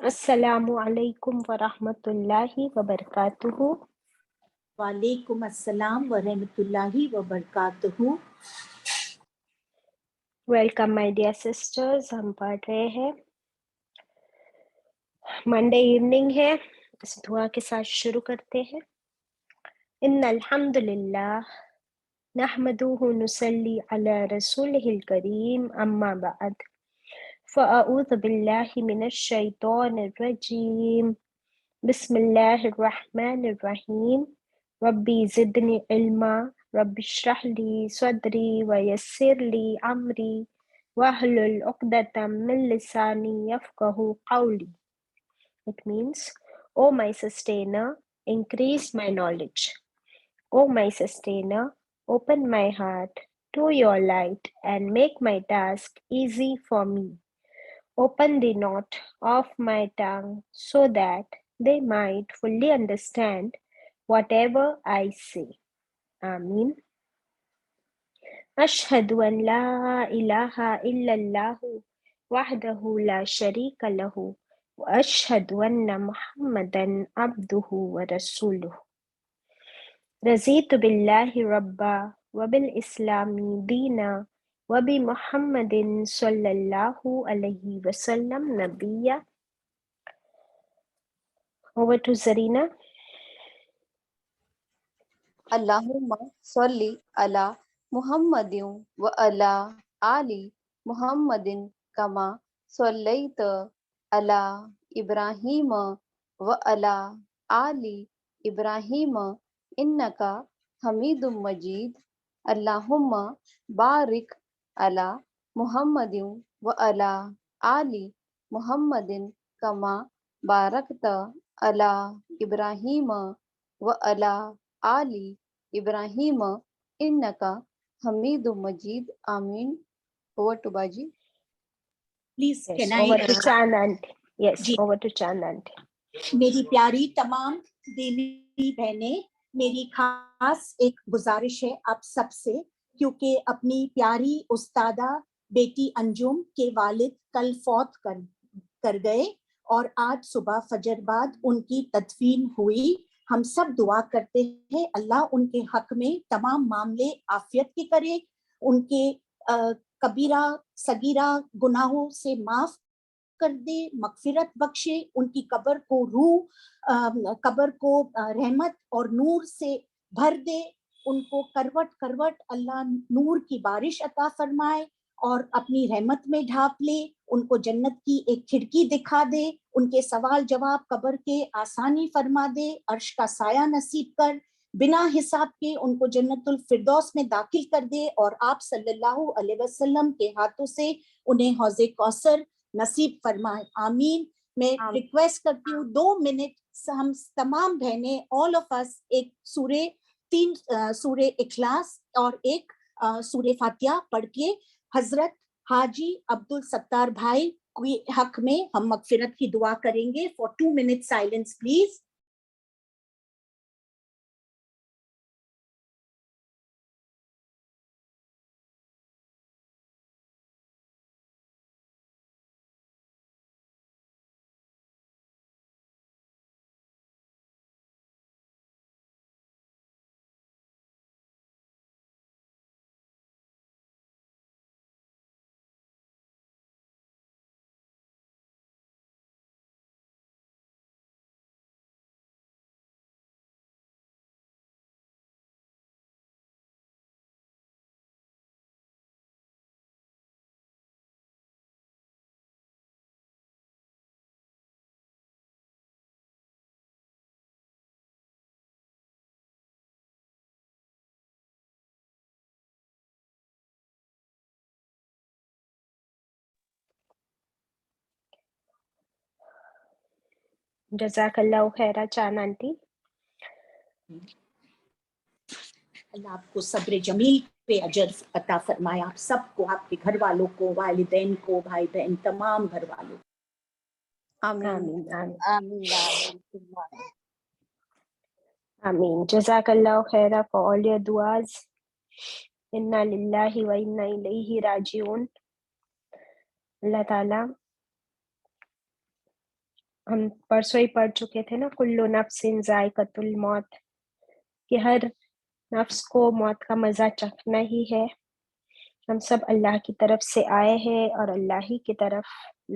السلام علیکم ورحمۃ اللہ وبرکاتہ. وعلیکم السلام ورحمۃ اللہ وبرکاتہ. Welcome my dear sisters. ہم پڑھ رہے ہیں، منڈے ایوننگ ہے، اس دعا کے ساتھ شروع کرتے ہیں. ان الحمد للہ نحمدہ نصلی علی رسولہ الکریم، اما بعد فاعوذ باللہ من الشیطان الرجیم. بسم اللہ الرحمن الرحیم. ربی زدنی علما رب اشرح لی صدری ویسر لی امری واحلل عقدۃ من لسانی یفقہوا قولی. It means, O my sustainer, increase my knowledge. O my sustainer, open my heart to your light and make my task easy for me. Open the knot of my tongue so that they might fully understand whatever I say. Ameen. Ashhadu an la ilaha illallah wahdahu la sharika lahu wa ashhadu anna Muhammadan abduhu wa rasuluhu. Razitu billahi rabba wa bil islami deena wa bi Muhammadin sallallahu alayhi wa sallam nabiyya. Over to Zarina. اللہم صلی علی محمد و علی آل محمد کما صلیت علی ابراہیم و علی آل ابراہیم انکا حمید مجید. اللہم بارک علی محمد و علی آل محمد کما بارکت علی ابراہیم و علی آل ابراہیم انکا حمید مجید. آمین. Over to Baji. Please Yes, can over to I Chanand. Yes, جی over to Chanand. میری پیاری تمام دینی بہنیں، میری خاص ایک گزارش ہے آپ سب سے، کیونکہ اپنی پیاری استادہ بیٹی انجم کے والد کل فوت کر گئے اور آج صبح فجر بعد ان کی تدفین ہوئی. ہم سب دعا کرتے ہیں اللہ ان کے حق میں تمام معاملے عافیت کے کرے، ان کے کبیرہ صغیرہ گناہوں سے معاف کر دے، مغفرت بخشے، ان کی قبر کو رحمت اور نور سے بھر دے، ان کو کروٹ کروٹ اللہ نور کی بارش عطا فرمائے اور اپنی رحمت میں ڈھانپ لے، ان کو جنت کی ایک کھڑکی دکھا دے، ان کے سوال جواب قبر کے آسانی فرما دے، عرش کا سایہ نصیب کر، بنا حساب کے ان کو جنت الفردوس میں داخل کر دے، اور آپ صلی اللہ علیہ وسلم کے ہاتھوں سے انہیں حوض کوثر نصیب فرمائے. آمین. میں ریکویسٹ کرتی ہوں 2 منٹ ہم تمام بہنیں آل آف اس ایک تین سورہ اخلاص اور ایک سورہ فاتحہ پڑھ کے حضرت حاجی عبدالستار بھائی کے حق میں ہم مغفرت کی دعا کریں گے. For 2 minute silence please. جزاک اللہ خیرہ چان آنٹی. اللہ آپ کو صبر جمیل پہ اجر عطا فرمائے، آپ سب کو، آپ کے گھر والوں کو، والدین کو، بھائی بہن، تمام گھر والوں کو. آمین. آمین آمین آمین. آمین. جزاک اللہ خیرہ for all your duas. انا للہ و انا الیہ راجعون. اللہ تعالیٰ ہم پرسوں ہی پڑھ چکے تھے نا، کلو نفس ذائقۃ الموت، کہ ہر نفس کو موت کا مزہ چکھنا ہی ہے. ہم سب اللہ کی طرف سے آئے ہیں اور اللہ ہی کی طرف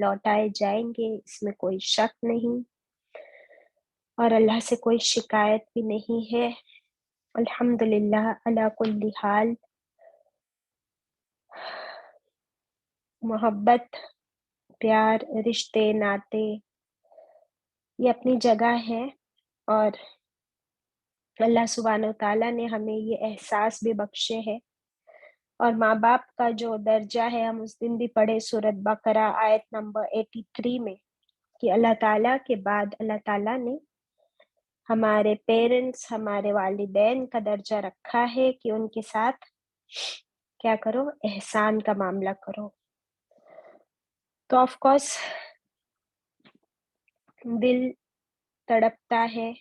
لوٹائے جائیں گے، اس میں کوئی شک نہیں، اور اللہ سے کوئی شکایت بھی نہیں ہے. الحمدللہ علی کل حال. محبت، پیار، رشتے، ناطے یہ اپنی جگہ ہے، اور اللہ سبحانہ وتعالیٰ نے ہمیں یہ احساس بھی بخشے ہے. اور ماں باپ کا جو درجہ ہے، ہم اس دن بھی پڑھے سورۃ بقرہ آیت نمبر 83 میں، کہ اللہ تعالیٰ کے بعد اللہ تعالیٰ نے ہمارے پیرنٹس، ہمارے والدین کا درجہ رکھا ہے کہ ان کے ساتھ کیا کرو، احسان کا معاملہ کرو. تو آف کورس دل تڑپتا ہے،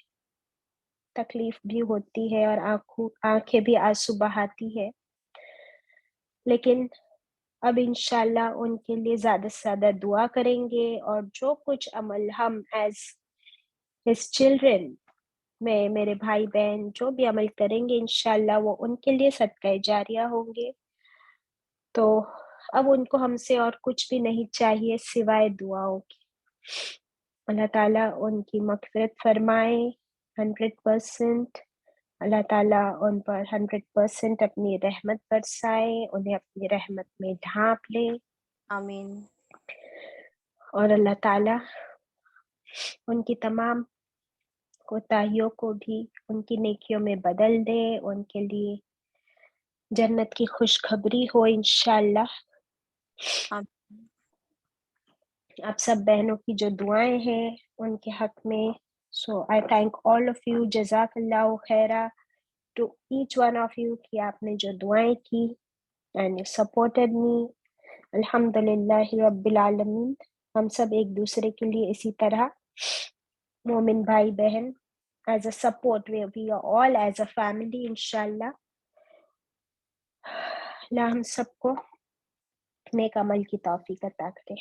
تکلیف بھی ہوتی ہے، اور آنکھیں بھی آنسو بہاتی ہے، لیکن اب انشاءاللہ ان کے لیے زیادہ سے زیادہ دعا کریں گے، اور جو کچھ عمل ہم ایز ہز چلڈرن میں، میرے بھائی بہن جو بھی عمل کریں گے انشاءاللہ وہ ان کے لیے صدقہ جاریہ ہوں گے. تو اب ان کو ہم سے اور کچھ بھی نہیں چاہیے سوائے دعاؤں کی. اللہ تعالیٰ ان کی مغفرت فرمائے 100%. اللہ تعالیٰ ان پر 100% اپنی رحمت برسائے، انہیں اپنی رحمت میں ڈھانپ لے. آمین. اور اللہ تعالیٰ ان کی تمام کوتاہیوں کو بھی ان کی نیکیوں میں بدل دے، ان کے لیے جنت کی خوشخبری ہو انشاءاللہ. آپ سب بہنوں کی جو دعائیں ہیں ان کے حق میں، so I thank all of you, جزاک اللہ خیرہ to each one of you, کہ آپ نے جو دعائیں کی اینڈ یو سپورٹڈ می. الحمدللہ رب العالمین. ہم سب ایک دوسرے کے لیے اسی طرح مومن بھائی بہن as a support, we are all as a family انشاءاللہ. اللہ ہم سب کو نیک عمل کی توفیق عطا کرے.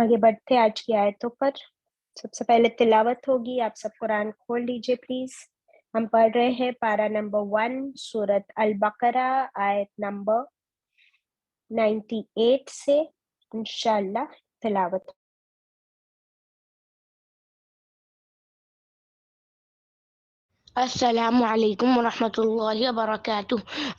آگے بڑھتے آج کی آیتوں پر. سب سے پہلے تلاوت ہوگی. آپ سب قرآن کھول لیجئے پلیز. ہم پڑھ رہے ہیں پارہ نمبر 1 سورۃ البقرہ آیت نمبر 98 سے انشاءاللہ تلاوت. السلام علیکم ورحمۃ اللہ وبرکاتہ.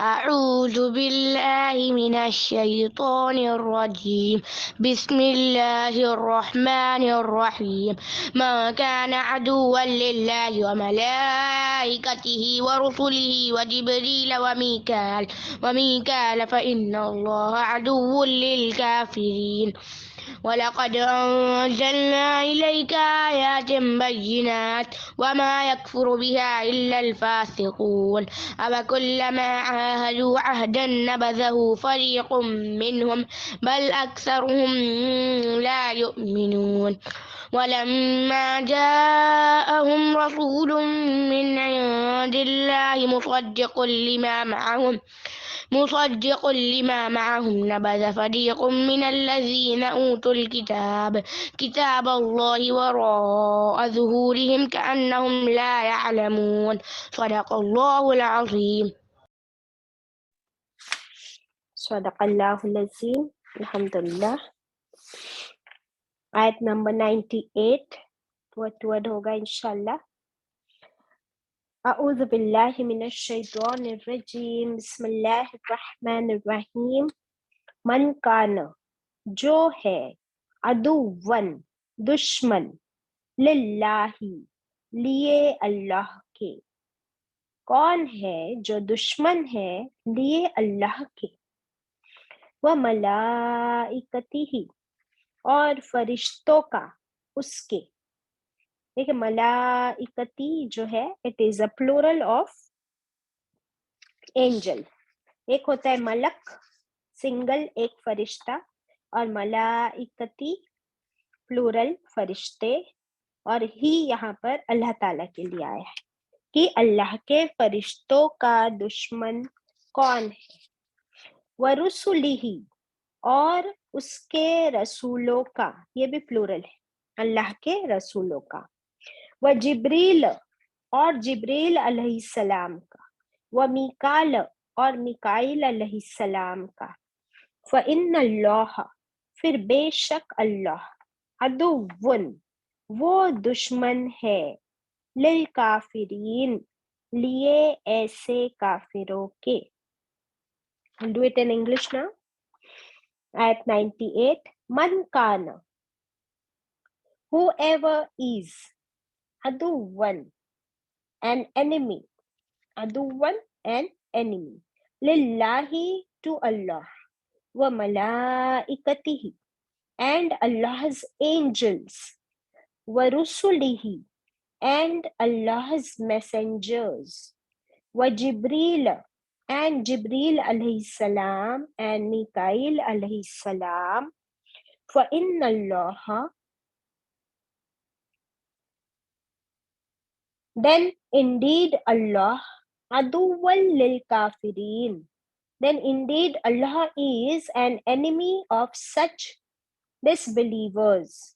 اعوذ باللہ من الشیطان الرجیم. بسم اللہ الرحمن الرحیم. ما كان عدوا للہ وملائکتہ ورسلہ وجبریل ومیکال فإن اللہ عدو للکافرین. وَلَقَدْ أَنزَلْنَا إِلَيْكَ آيَاتٍ بَيِّنَاتٍ وَمَا يَكْفُرُ بِهَا إِلَّا الْفَاسِقُونَ. أَوَكُلَّمَا عَاهَدُوا عَهْدًا نَبَذَهُ فَرِيقٌ مِّنْهُم بَلْ أَكْثَرُهُمْ لَا يُؤْمِنُونَ. وَلَمَّا جَاءَهُمْ رَسُولٌ مِّنْ عِندِ اللَّهِ مصدق لما معهم نبذ فريق من الذين أوتوا كتاب الله وراء ظهورهم كأنهم لا يعلمون. صدق الله العظيم. صدق اللہ العظیم. الحمدللہ. آیت نمبر 98 ورڈ ہوگا انشاءاللہ. اعوذ باللہ من الشیطان الرجیم. بسم اللہ الرحمن الرحیم. من کان جو ہے، عدوً دشمن، للہ لیے اللہ کے. کون ہے جو دشمن ہے لیے اللہ کے؟ وملائکتہ اور فرشتوں کا اس کے. دیکھیں ملائکتی جو ہے it is a plural of angel. ایک ہوتا ہے ملک سنگل ایک فرشتہ، اور ملائکتی پلورل فرشتے. اور ہی یہاں پر اللہ تعالیٰ کے لیے آیا ہے کہ اللہ کے فرشتوں کا دشمن کون ہے. وَرُسُلِهِ اور اس کے رسولوں کا, یہ بھی پلورل ہے, اللہ کے رسولوں کا, و جبریل اور جبریل علیہ السلام کا, و میکال اور میکائیل علیہ السلام کا, فإن اللہ پھر بے شک اللہ, عدوٌ وہ دشمن ہے, للکافرین لیے ایسے کافروں کے. I'll do it in English now. Ayat 98. Man kana, whoever is, aduwan, an enemy, aduwan, an enemy, lillahi to Allah, wa malaikatihi, and Allah's angels, wa rusulihi, and Allah's messengers, wa Jibreel, and Jibreel alayhi salam, and Mikail alayhi salam, فَإِنَّ اللَّهَ then indeed Allah, aduwwal lil kafirin, then indeed Allah is an enemy of such disbelievers.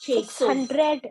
600,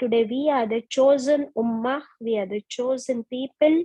today we are the chosen ummah, we are the chosen people.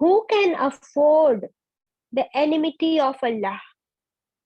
Who can afford the enmity of Allah?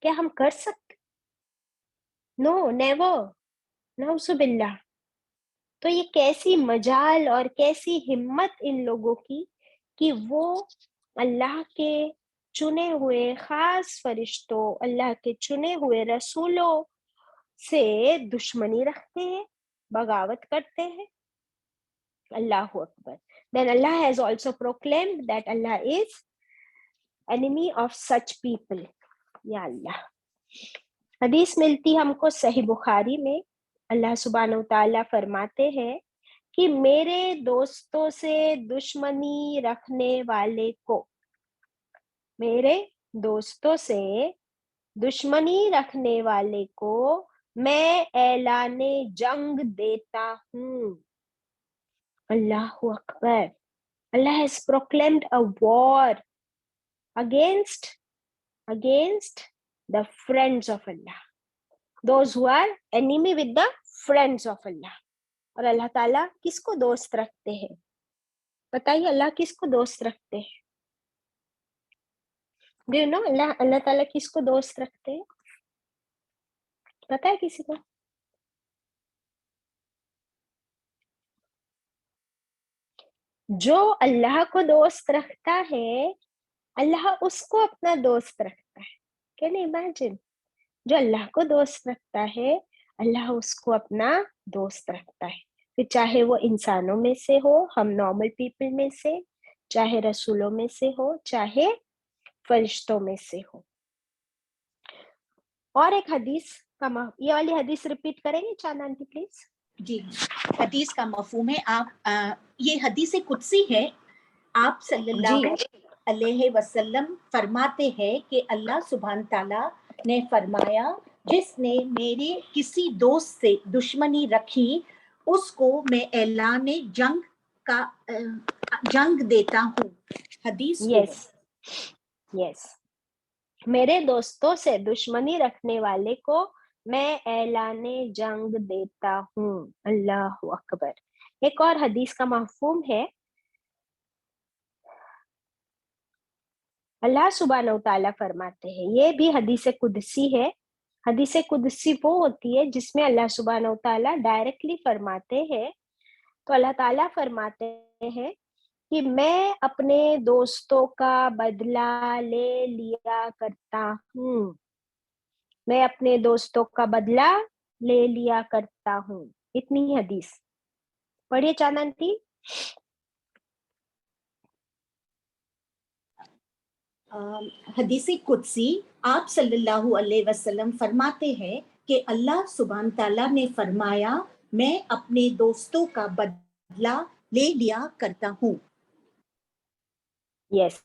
کیا ہم کر سکتے؟ نو never, نعوذ باللہ۔ تو یہ کیسی مجال اور کیسی ہمت ان لوگوں کی کہ وہ اللہ کے چنے ہوئے خاص فرشتوں، اللہ کے چنے ہوئے رسولوں سے دشمنی رکھتے ہیں، بغاوت کرتے ہیں۔ اللہ اکبر۔ Then Allah has also proclaimed that Allah is enemy of such people. یا اللہ۔ حدیث ملتی ہم کو صحیح بخاری میں، اللہ سبحانہ وتعالیٰ فرماتے ہیں کہ میرے دوستوں سے دشمنی رکھنے والے کو، میرے دوستوں سے دشمنی رکھنے والے کو میں اعلان جنگ دیتا ہوں۔ اللہ اکبر۔ Allah has proclaimed a war against the friends of Allah, those who are enemy with the friends of Allah. اور اللہ تعالیٰ کس کو دوست رکھتے ہیں؟ بتائیے، اللہ کس کو دوست رکھتے ہیں؟ Do you know اللہ تعالیٰ کس کو دوست رکھتے ہیں؟ پتہ ہے کسی کو؟ جو اللہ کو دوست رکھتا ہے، اللہ اس کو اپنا دوست رکھتا ہے۔ Can you imagine? جو اللہ کو دوست رکھتا ہے، اللہ اس کو اپنا دوست رکھتا ہے، پھر چاہے وہ انسانوں میں سے ہو، ہم نارمل پیپل میں سے، چاہے رسولوں میں سے ہو، چاہے فرشتوں میں سے ہو۔ اور ایک حدیث کا یہ والی حدیث ریپیٹ کریں گے چاند آنٹی پلیز؟ جی، حدیث کا مفہوم ہے، آپ یہ حدیث قدسی ہے۔ آپ صلی اللہ علیہ وسلم فرماتے ہیں کہ اللہ سبحانہ تعالیٰ نے فرمایا، جس نے میرے کسی دوست سے دشمنی رکھی اس کو میں اعلان جنگ دیتا ہوں۔ حدیث یس، میرے دوستوں سے دشمنی رکھنے والے کو میں اعلان جنگ دیتا ہوں۔ اللہ اکبر۔ ایک اور حدیث کا مفہوم ہے، اللہ سبحانہ وتعالیٰ فرماتے ہیں، یہ بھی حدیث قدسی ہے۔ حدیث قدسی وہ ہوتی ہے جس میں اللہ سبحانہ وتعالیٰ ڈائریکٹلی فرماتے ہیں۔ تو اللہ تعالیٰ فرماتے ہیں کہ میں اپنے دوستوں کا بدلہ لے لیا کرتا ہوں، میں اپنے دوستوں کا بدلہ لے لیا کرتا ہوں۔ اتنی حدیث پڑھیے چاند آنٹی۔ حدیث قدسی آپ صلی اللہ علیہ وسلم فرماتے ہیں کہ اللہ سبحانہ تعالیٰ نے فرمایا، میں اپنے دوستوں کا بدلہ لے لیا کرتا ہوں۔ یس،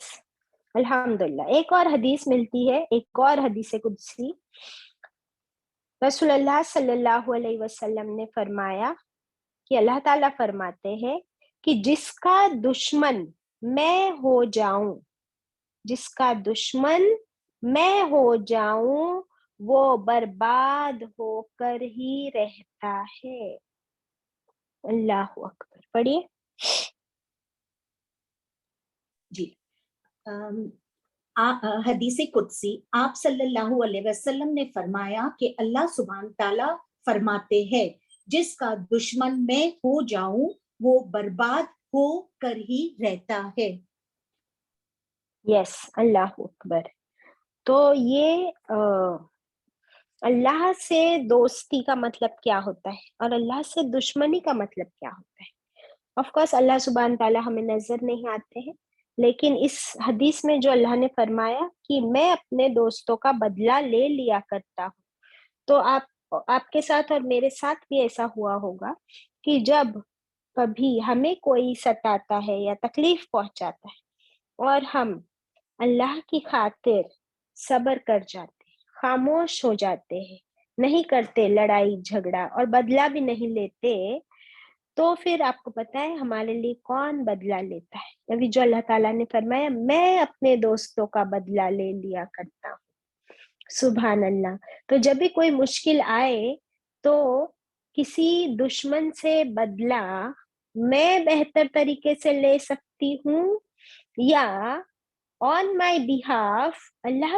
الحمدللہ۔ ایک اور حدیث ملتی ہے، ایک اور حدیث قدسی، رسول اللہ صلی اللہ علیہ وسلم نے فرمایا کہ اللہ تعالیٰ فرماتے ہیں کہ جس کا دشمن میں ہو جاؤں، جس کا دشمن میں ہو جاؤں وہ برباد ہو کر ہی رہتا ہے۔ اللہ اکبر۔ پڑھیے۔ جی، حدیث قدسی آپ صلی اللہ علیہ وسلم نے فرمایا کہ اللہ سبحانہ تعالیٰ فرماتے ہیں، جس کا دشمن میں ہو جاؤں وہ برباد ہو کر ہی رہتا ہے۔ یس، اللہ اکبر۔ تو یہ اللہ سے دوستی کا مطلب کیا ہوتا ہے اور اللہ سے دشمنی کا مطلب کیا ہوتا ہے؟ آف کورس اللہ سبحانہ تعالیٰ ہمیں نظر نہیں آتے ہیں، لیکن اس حدیث میں جو اللہ نے فرمایا کہ میں اپنے دوستوں کا بدلہ لے لیا کرتا ہوں، تو آپ کے ساتھ اور میرے ساتھ بھی ایسا ہوا ہوگا کہ جب کبھی ہمیں کوئی ستاتا ہے یا تکلیف پہنچاتا ہے اور ہم اللہ کی خاطر صبر کر جاتے ہیں، خاموش ہو جاتے ہیں، نہیں کرتے لڑائی جھگڑا اور بدلہ بھی نہیں لیتے، تو پھر آپ کو پتا ہے ہمارے لیے کون بدلہ لیتا ہے؟ ابھی جو اللہ تعالیٰ نے فرمایا میں اپنے دوستوں کا بدلہ لے لیا کرتا ہوں۔ سبحان اللہ۔ تو جب بھی کوئی مشکل آئے تو کسی دشمن سے بدلہ میں بہتر طریقے سے لے سکتی ہوں یا on my behalf, Allah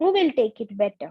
Who will take it better?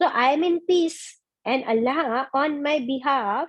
So I am in peace and Allah on my behalf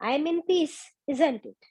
I am in peace, isn't it?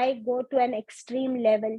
I go to an extreme level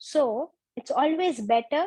So it's always better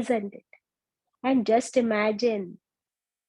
isn't it? And just imagine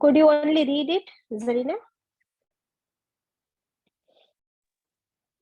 Could you only read it, Zarina?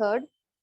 3,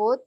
4,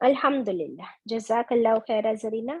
Alhamdulillah. Jazakallahu khaira, Zarina.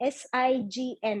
SIGN,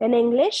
In English,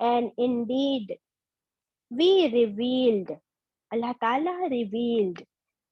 and indeed we revealed, Allah Ta'ala revealed,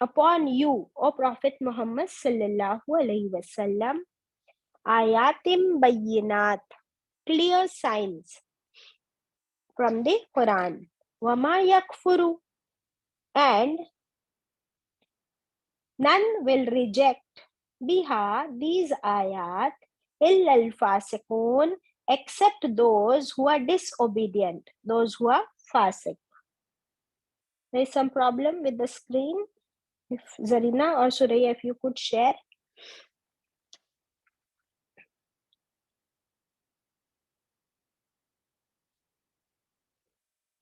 upon you, O Prophet Muhammad sallallahu alaihi wasallam, ayatim bayyinat, clear signs from the Quran, wama yakfuru, and none will reject, biha, these ayat, illa al-fasiqun, except those who are disobedient, those who are fasiq. There is some problem with the screen. If Zarina or Suraya, if you could share.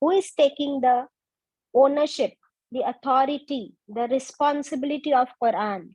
Who is taking the ownership, the authority, the responsibility of Quran?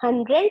100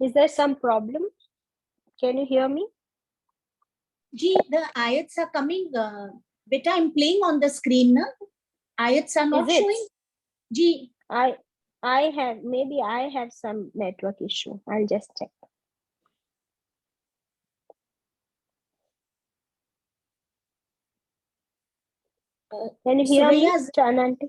is there some problem? Can you hear me? Ji, the ayats are coming. Beta, I'm playing on the screen. Na? Ayats are not Is it? showing. Ji, I have, maybe I have some network issue. I'll just check. Can you hear me, Suraya, Chananti?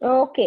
Okay,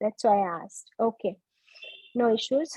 That's why I asked. Okay, no issues.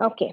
Okay.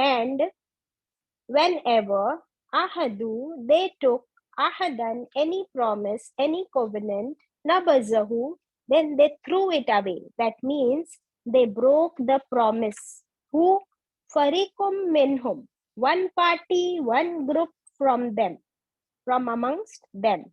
and whenever, ahadu, they took, ahadan, any promise, any covenant, nabazahu, then they threw it away. That means they broke the promise. Who? Farikum minhum, one party, one group from them, from amongst them.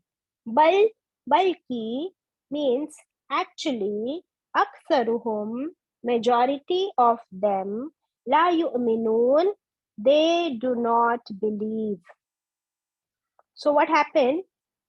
Balki means actually, aktharuhum, majority of them, la yu'minun, they do not believe. So what happened?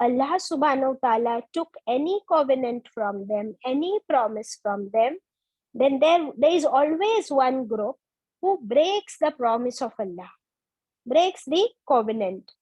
Allah subhanahu wa ta'ala took any covenant from them, any promise from them, then there is always one group who breaks the promise of Allah, breaks the covenant.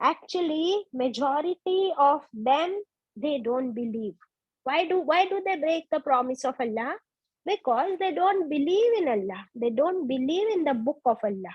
actually majority of them, they don't believe. Why do they break the promise of Allah? Because they don't believe in Allah, they don't believe in the book of Allah.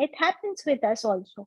It happens with us also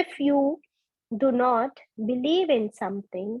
if you do not believe in something,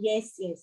Yes, yes.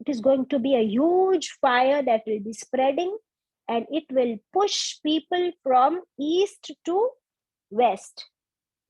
It is going to be a huge fire that will be spreading, and it will push people from east to west.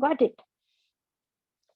Got it?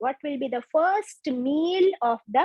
What will be the first meal of the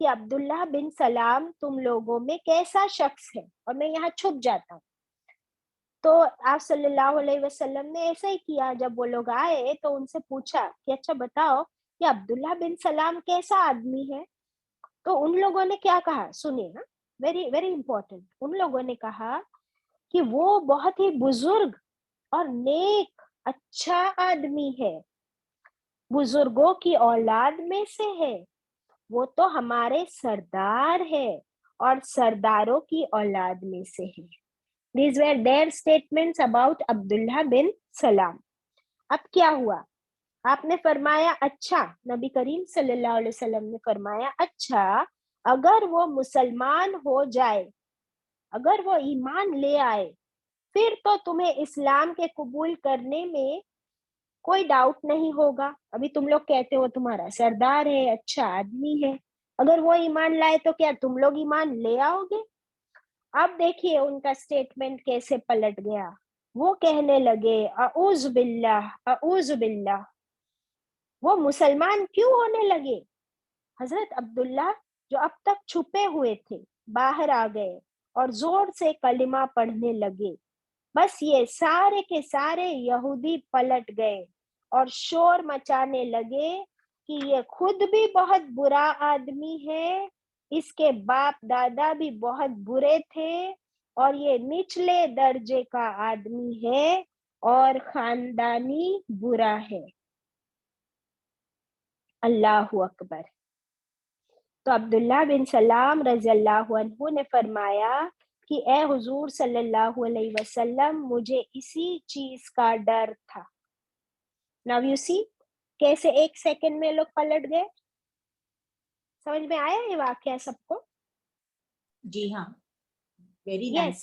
کہ عبداللہ بن سلام تم لوگوں میں کیسا شخص ہے, اور میں یہاں چھپ جاتا ہوں. تو آپ صلی اللہ علیہ وسلم نے ایسا ہی کیا. جب وہ لوگ آئے تو ان سے پوچھا کہ اچھا بتاؤ کہ عبداللہ بن سلام کیسا آدمی ہے. تو ان لوگوں نے کیا کہا, سنیے نا, ویری ویری امپورٹنٹ. ان لوگوں نے کہا کہ وہ بہت ہی بزرگ اور نیک اچھا آدمی ہے, بزرگوں کی اولاد میں سے ہے, وہ تو ہمارے سردار ہے اور سرداروں کی اولاد میں سے ہے. These were their statements about عبداللہ بن سلام. اب کیا ہوا, آپ نے فرمایا اچھا, نبی کریم صلی اللہ علیہ وسلم نے فرمایا اچھا اگر وہ مسلمان ہو جائے, اگر وہ ایمان لے آئے, پھر تو تمہیں اسلام کے قبول کرنے میں کوئی ڈاؤٹ نہیں ہوگا. ابھی تم لوگ کہتے ہو تمہارا سردار ہے, اچھا آدمی ہے, اگر وہ ایمان لائے تو کیا تم لوگ ایمان لے آؤ گے؟ اب دیکھیے ان کا سٹیٹمنٹ کیسے پلٹ گیا. وہ کہنے لگے اعوذ باللہ اعوذ باللہ. وہ مسلمان کیوں ہونے لگے؟ حضرت عبداللہ جو اب تک چھپے ہوئے تھے باہر آ گئے اور زور سے کلمہ پڑھنے لگے. بس یہ سارے کے سارے یہودی پلٹ گئے اور شور مچانے لگے کہ یہ خود بھی بہت برا آدمی ہے, اس کے باپ دادا بھی بہت برے تھے, اور یہ نچلے درجے کا آدمی ہے اور خاندانی برا ہے. اللہ اکبر. تو عبداللہ بن سلام رضی اللہ عنہ نے فرمایا کہ اے حضور صلی اللہ علیہ وسلم, مجھے اسی چیز کا ڈر تھا. Now you see کیسے ایک سیکنڈ میں لوگ پلٹ گئے. سمجھ میں آیا یہ واقعہ سب کو؟ جی ہاں, ویری یس. نائس.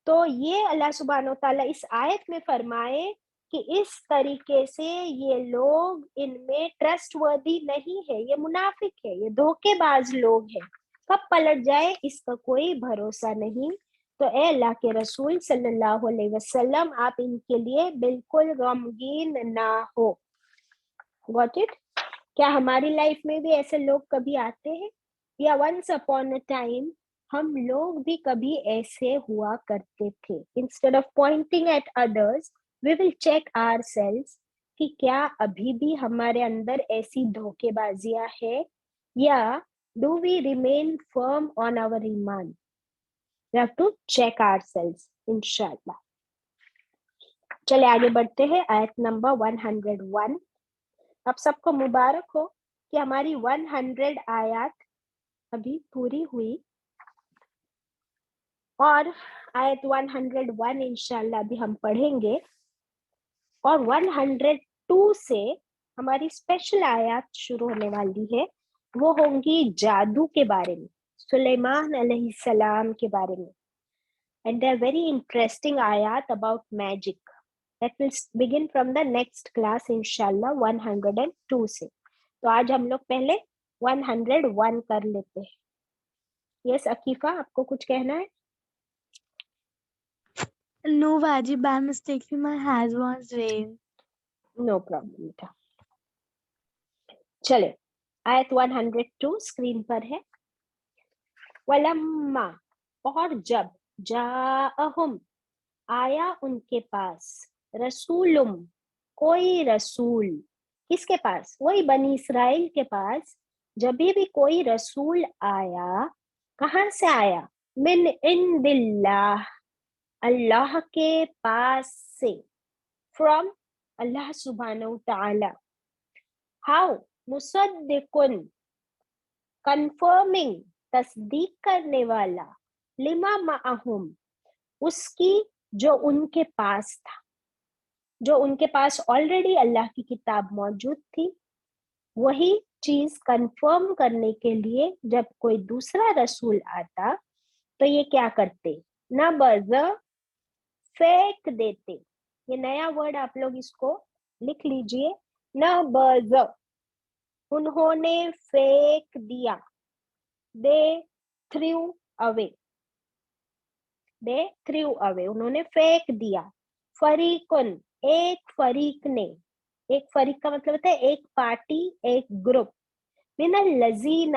تو یہ اللہ سبحانہ وتعالیٰ اس آیت میں فرمائے کہ اس طریقے سے یہ لوگ ان میں ٹرسٹ وردی نہیں ہے, یہ منافق ہے, یہ دھوکے باز لوگ ہیں. کب پلٹ جائے اس کا کوئی بھروسہ نہیں. تو اے اللہ کے رسول صلی اللہ علیہ وسلم, آپ ان کے لیے بالکل غمگین نہ ہو. Got it? کیا ہماری لائف میں بھی ایسے لوگ کبھی آتے ہیں؟ یا ونس اپون اے ٹائم ہم لوگ بھی کبھی ایسے ہوا کرتے تھے. Instead of pointing at others we will check ourselves کہ کیا ابھی بھی ہمارے اندر ایسی دھوکے بازیاں ہے, یا do we remain firm on our ایمان. We have to check ourselves انشاءاللہ. چلے آگے بڑھتے ہیں. آیت نمبر 101. اب سب کو مبارک ہو کہ ہماری 100 آیات ابھی پوری ہوئی, اور آیت 101 انشاءاللہ ابھی ہم پڑھیں گے, اور 102 سے ہماری اسپیشل آیات شروع ہونے والی ہے. وہ ہوں گی جادو کے بارے میں, سلیمان علیہ السلام کے بارے میں. And they are very interesting ayat about magic. That will begin from the next class inshallah 102 سے. تو آج ہم لوگ پہلے 101 کر لیتے ہیں. یس عقیفہ, آپ کو کچھ کہنا ہے؟ No, Baji, by mistake my hands was raised. No problem بیٹا. چلے آیت 102 اسکرین پر ہے. وَلَمَّا, اور جب, جاءہم, آیا ان کے پاس, رسولم, کوئی رسول. کس کے پاس؟ وہی بنی اسرائیل کے پاس. جب بھی کوئی رسول آیا, کہاں سے آیا؟ من عند اللہ, اللہ کے پاس سے. from اللہ سبحانہ وتعالی. how? مصدقن, confirming, تصدیق کرنے والا, لما معہم, اس کی جو ان کے پاس تھا, جو ان کے پاس آلریڈی اللہ کی کتاب موجود تھی. وہی چیز کنفرم کرنے کے لیے جب کوئی دوسرا رسول آتا تو یہ کیا کرتے؟ نبذ, پھینک دیتے. یہ نیا ورڈ آپ لوگ اس کو لکھ لیجئے, نبذ, انہوں نے پھینک دیا. they threw away, they threw away, انہوں نے پھینک دیا. فریقن, ایک فریق نے, ایک فریق کا مطلب ہوتا ہے ایک پارٹی, ایک گروپ. من الذین,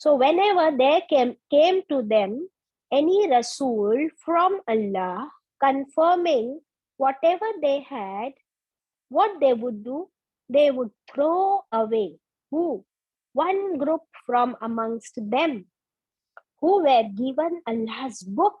So whenever there came to them any Rasul from Allah confirming whatever they had, what they would do, they would throw away who? One group from amongst them who were given Allah's book.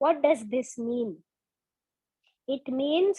What does this mean? It means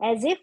As if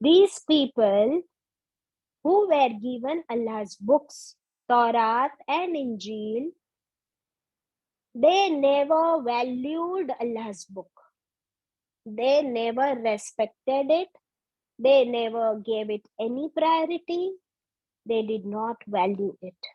these people who were given Allah's books, Taurat and Injil, they never valued Allah's book. They never respected it. They never gave it any priority. They did not value it.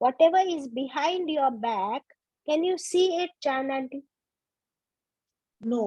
whatever is behind your back, can you see it, Chan aunty? No.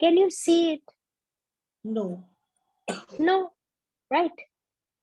can you see it? No. No, right?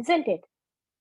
isn't it?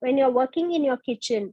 when you are working in your kitchen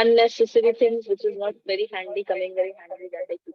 unnecessary things which is not very handy, coming very handy, that I keep.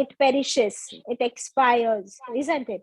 it perishes, it expires, isn't it?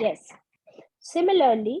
Yes. Similarly,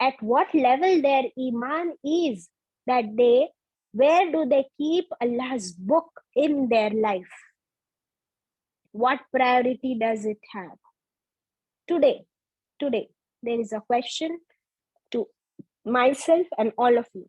at what level their iman is, that where do they keep Allah's book in their life? What priority does it have? Today, there is a question to myself and all of you.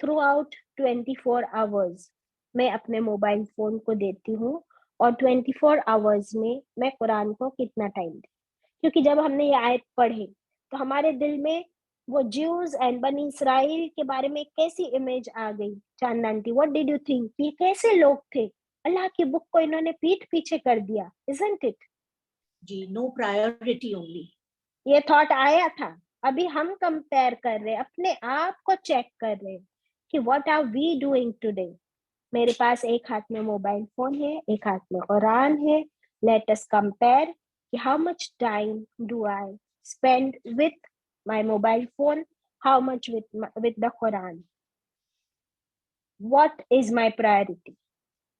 throughout 24 hours میں اپنے mobile phone کو دیتی ہوں اور 24 hours میں میں قرآن کو کتنا ٹائم دوں. کیونکہ جب ہم نے یہ آیت پڑھی تو ہمارے دل میں وہ جیوز اینڈ بنی اسرائیل کے بارے میں کیسی امیج آ گئی. چاند aunty what did you think? یہ کیسے لوگ تھے؟ اللہ کی بک کو انہوں نے پیٹھ پیچھے کر دیا. isn't it؟ جی نو پرائیورٹی اونلی. یہ تھاٹ آیا تھا. ابھی ہم کمپیئر کر رہے، اپنے آپ کو چیک کر رہے کہ what are we doing today. میرے پاس ایک ہاتھ میں موبائل فون ہے، ایک ہاتھ میں قرآن ہے. لیٹ اس کمپیئر کہ how much time do I spend with my mobile phone, how much with the Quran. What is my priority.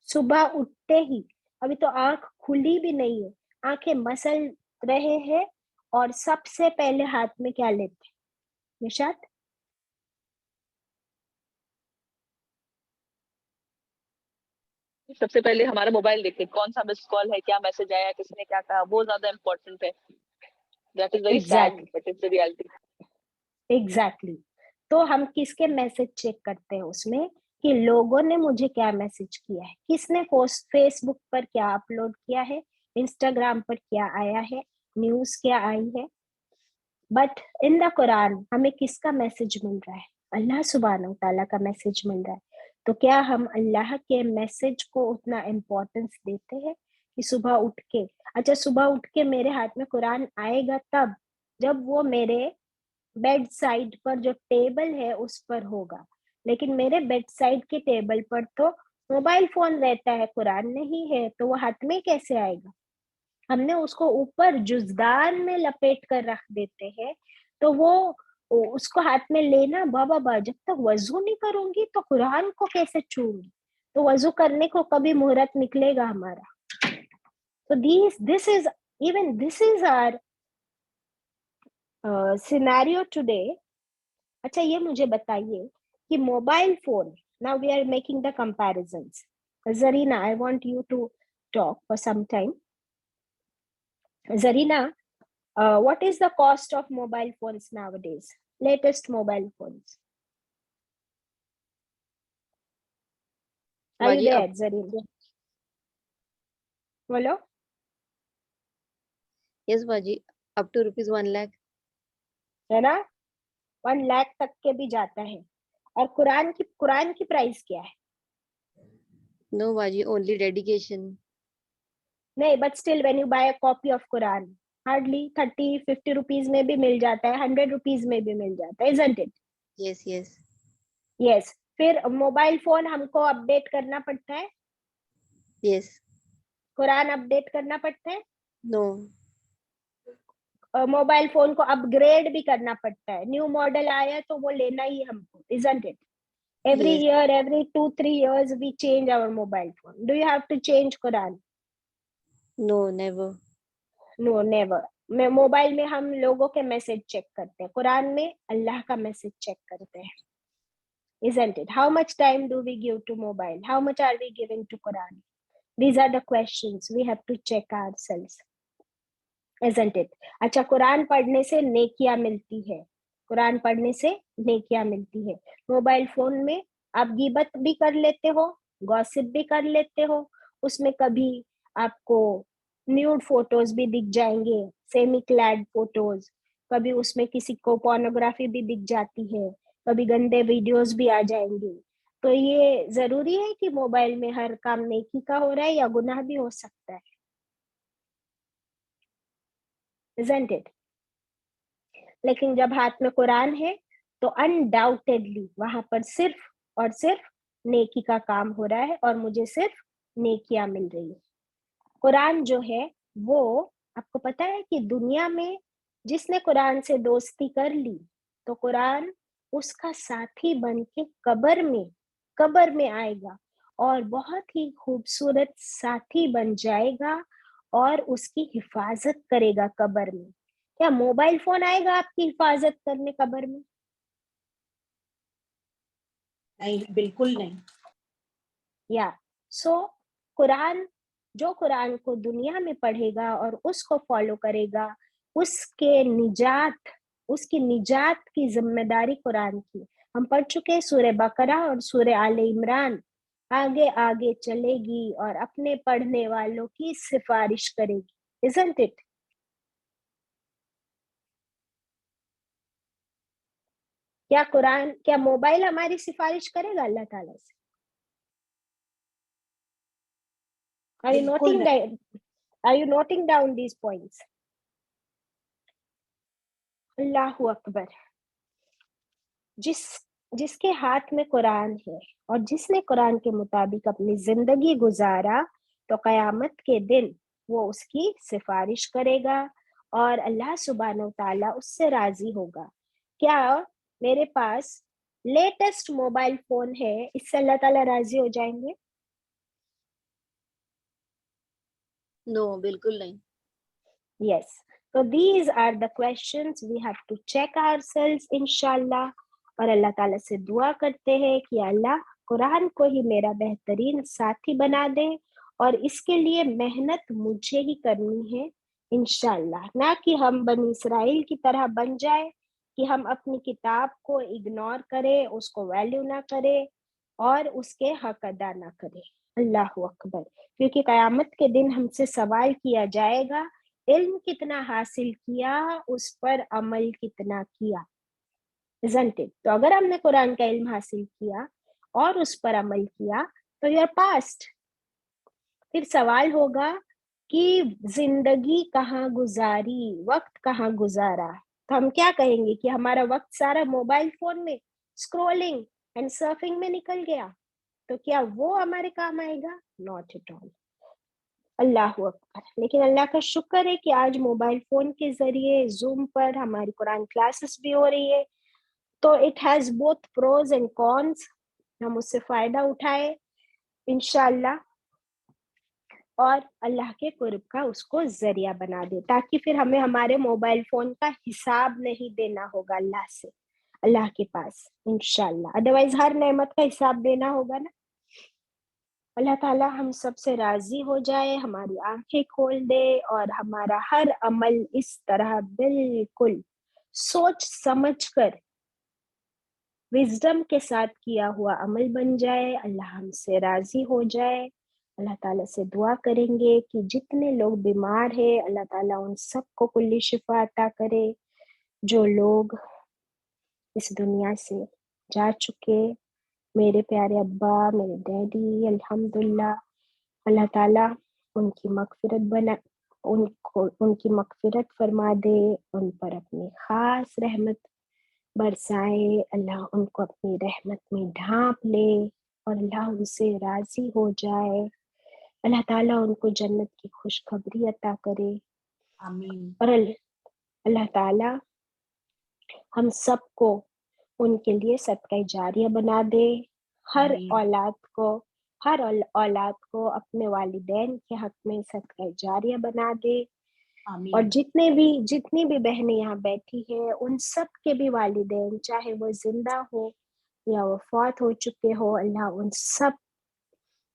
صبح اٹھتے ہی، ابھی تو آنکھ کھلی بھی نہیں ہے، آنکھیں مسل رہے ہیں اور سب سے پہلے ہاتھ میں کیا لیتے ہیں نشاد؟ سب سے پہلے ہمارا موبائل دیکھتے کون سا مس کال ہے، کیا میسج آیا، کس نے کیا کہا، وہ زیادہ امپورٹنٹ ہے. That is very sad but it's the reality. Exactly. تو ہم کس کے میسج چیک کرتے ہیں اس میں کہ لوگوں نے مجھے کیا میسج کیا ہے، کس نے فیس بک پر کیا اپلوڈ کیا ہے، انسٹاگرام پر کیا آیا ہے، نیوز کیا آئی ہے. بٹ ان دا قرآن ہمیں کس کا میسج مل رہا ہے؟ اللہ سبحانہ و تعالیٰ کا میسج مل رہا ہے. تو کیا ہم اللہ کے میسج کو اتنا امپورٹنس دیتے ہیں کہ صبح اٹھ کے، اچھا صبح اٹھ کے میرے ہاتھ میں قرآن آئے گا تب جب وہ میرے بیڈ سائڈ پر جو ٹیبل ہے اس پر ہوگا. لیکن میرے بیڈ سائڈ کے ٹیبل پر تو موبائل فون رہتا ہے، قرآن نہیں ہے، تو وہ ہاتھ میں کیسے آئے گا؟ ہم نے اس کو اوپر جزدان میں لپیٹ کر رکھ دیتے ہیں. تو وہ اس کو ہاتھ میں لینا، بابا جب تک وضو نہیں کروں گی تو قرآن کو کیسے چھوں گی؟ تو وضو کرنے کو کبھی مہورت نکلے گا ہمارا. تو this is our scenario today. اچھا یہ مجھے بتائیے کہ mobile phone, now we are making the comparisons. Zarina, I want you to talk for some time. Zarina, what is the cost of mobile phones nowadays? Latest mobile phones. Are you there, Zarina? Hello? Yes, Baji, up to rupees 1 lakh. ہے نا، 1 لاکھ تک کے بھی جاتا ہے. اور قرآن کی price کیا ہے؟ No, Baji, only dedication. نہیں، but still when you by a copy of Quran hardly 30-50 rupees میں بھی مل جاتا ہے، 100 روپیز میں بھی مل جاتا ہے. isn't it? Yes, yes. یس. پھر موبائل فون ہم کو اپ ڈیٹ کرنا پڑتا ہے، Yes. قرآن اپ ڈیٹ کرنا پڑتا ہے، No. موبائل فون کو اپ گریڈ بھی کرنا پڑتا ہے. نیو ماڈل آیا تو وہ لینا ہی ہم کو. isn't it? Every Yes. year, every 2-3 years we change our mobile phone. Do you have to change Quran? No, never. No, never. Mobile میں ہم لوگوں کے میسج چیک کرتے ہیں، قرآن میں اللہ کا میسج چیک کرتے ہیں. isn't it? How much time do we give to mobile? How much are we giving to Quran? These are the questions we have to check ourselves. isn't it? اچھا قرآن پڑھنے سے نیکیاں ملتی ہے، قرآن پڑھنے سے نیکیاں ملتی ہے. موبائل فون میں آپ غیبت بھی کر لیتے ہو، گوسپ بھی کر لیتے ہو، اس میں کبھی آپ کو نیوڈ فوٹوز بھی دکھ جائیں گے، سیمی کلیڈ فوٹوز، کبھی اس میں کسی کو پورنوگرافی بھی دکھ جاتی ہے، کبھی گندے ویڈیوز بھی آ جائیں گے. تو یہ ضروری ہے کہ موبائل میں ہر کام نیکی کا ہو رہا ہے یا گناہ بھی ہو سکتا ہے. isn't it? لیکن جب ہاتھ میں قرآن ہے تو انڈاؤٹیڈلی وہاں پر صرف اور صرف نیکی کا کام ہو رہا ہے اور مجھے صرف نیکیاں مل رہی ہے. قرآن جو ہے وہ آپ کو پتا ہے کہ دنیا میں جس نے قرآن سے دوستی کر لی تو قرآن اس کا ساتھی بن کے قبر میں آئے گا اور بہت ہی خوبصورت ساتھی بن جائے گا اور اس کی حفاظت کرے گا قبر میں. کیا موبائل فون آئے گا آپ کی حفاظت کرنے قبر میں؟ نہیں، بالکل نہیں. یا سو قرآن، جو قرآن کو دنیا میں پڑھے گا اور اس کو فالو کرے گا، اس کی نجات کی ذمہ داری قرآن کی. ہم پڑھ چکے سورہ بقرہ اور سورہ آل عمران. آگے آگے چلے گی اور اپنے پڑھنے والوں کی سفارش کرے گی. Isn't it? کیا قرآن، کیا موبائل ہماری سفارش کرے گا اللہ تعالیٰ سے؟ Are you noting down these points? اللہ اکبر. جس کے ہاتھ میں قرآن ہے اور جس نے قرآن کے مطابق اپنی زندگی گزارا تو قیامت کے دن وہ اس کی سفارش کرے گا اور اللہ سبحانہ وتعالیٰ اس سے راضی ہوگا. کیا میرے پاس لیٹسٹ موبائل فون ہے، اس سے اللہ تعالیٰ راضی ہو جائیں گے؟ نو، بالکل نہیں. Yes. So these are the questions we have to check ourselves انشاءاللہ. اور اللہ تعالیٰ سے دعا کرتے ہیں کہ اللہ قرآن کو ہی میرا بہترین ساتھی بنا دے، اور اس کے لیے محنت مجھے ہی کرنی ہے انشاءاللہ، نہ کہ ہم بنی اسرائیل کی طرح بن جائے کہ ہم اپنی کتاب کو اگنور کرے، اس کو ویلیو نہ کرے اور اس کے حق ادا نہ کرے. اللہ اکبر. کیونکہ قیامت کے دن ہم سے سوال کیا جائے گا علم کتنا حاصل کیا، اس پر عمل کتنا کیا. Isn't it? تو اگر ہم نے قرآن کا علم حاصل کیا اور اس پر عمل کیا تو یو آر پاسڈ. پھر سوال ہوگا کہ زندگی کہاں گزاری، وقت کہاں گزارا. تو ہم کیا کہیں گے کہ ہمارا وقت سارا موبائل فون میں اسکرولنگ اینڈ سرفنگ میں نکل گیا. تو کیا وہ ہمارے کام آئے گا؟ Not at all. اللہ اکبر. لیکن اللہ کا شکر ہے کہ آج موبائل فون کے ذریعے زوم پر ہماری قرآن کلاسز بھی ہو رہی ہے، تو it has both pros and cons. ہم اس سے فائدہ اٹھائے انشاءاللہ اور اللہ کے قرب کا اس کو ذریعہ بنا دے، تاکہ پھر ہمیں ہمارے موبائل فون کا حساب نہیں دینا ہوگا اللہ سے، اللہ کے پاس انشاءاللہ. ادروائز ہر نعمت کا حساب دینا ہوگا نا. اللہ تعالیٰ ہم سب سے راضی ہو جائے، ہماری آنکھیں کھول دے اور ہمارا ہر عمل اس طرح بالکل سوچ سمجھ کر وزڈم کے ساتھ کیا ہوا عمل بن جائے. اللہ ہم سے راضی ہو جائے. اللہ تعالیٰ سے دعا کریں گے کہ جتنے لوگ بیمار ہیں اللہ تعالیٰ ان سب کو کلی شفا عطا کرے. جو لوگ اس دنیا سے جا چکے، میرے پیارے ابا، میرے ڈیڈی، الحمدللہ اللہ تعالیٰ ان کی مغفرت فرما دے، ان پر اپنی خاص رحمت برسائے. اللہ ان کو اپنی رحمت میں ڈھانپ لے اور اللہ ان سے راضی ہو جائے. اللہ تعالیٰ ان کو جنت کی خوشخبری عطا کرے. آمین. اور اللہ تعالیٰ ہم سب کو ان کے لیے صدقہ جاریہ بنا دے. ہر اولاد کو اپنے والدین کے حق میں صدقہ جاریہ بنا دے. آمین. اور جتنی بھی بہنیں یہاں بیٹھی ہیں ان سب کے بھی والدین، چاہے وہ زندہ ہو یا وہ فوت ہو چکے ہو، اللہ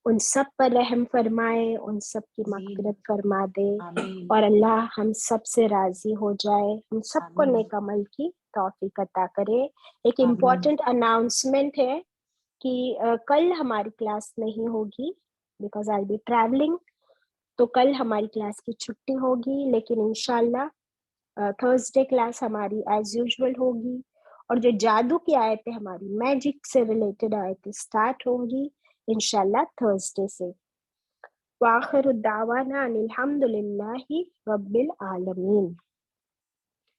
ان سب پر رحم فرمائے، ان سب کی مغفرت فرما دے. آمین. اور اللہ ہم سب سے راضی ہو جائے، ہم سب کو آمین. نیک عمل کی توفیق عطا کرے. ایک آمین. امپورٹنٹ اناؤنسمنٹ ہے کہ کل ہماری کلاس نہیں ہوگی بیکاز آئی بی ٹریولنگ. تو کل ہماری کلاس کی چھٹی ہوگی، لیکن انشاءاللہ تھرسڈے کلاس ہماری ایز یوزول ہوگی. اور جو جادو کی آیتیں ہماری میجک سے ریلیٹڈ آیتیں سٹارٹ ہوں گی انشاءاللہ تھرسڈے سے. وآخر الدعوانا ان الحمد للہ رب العالمین.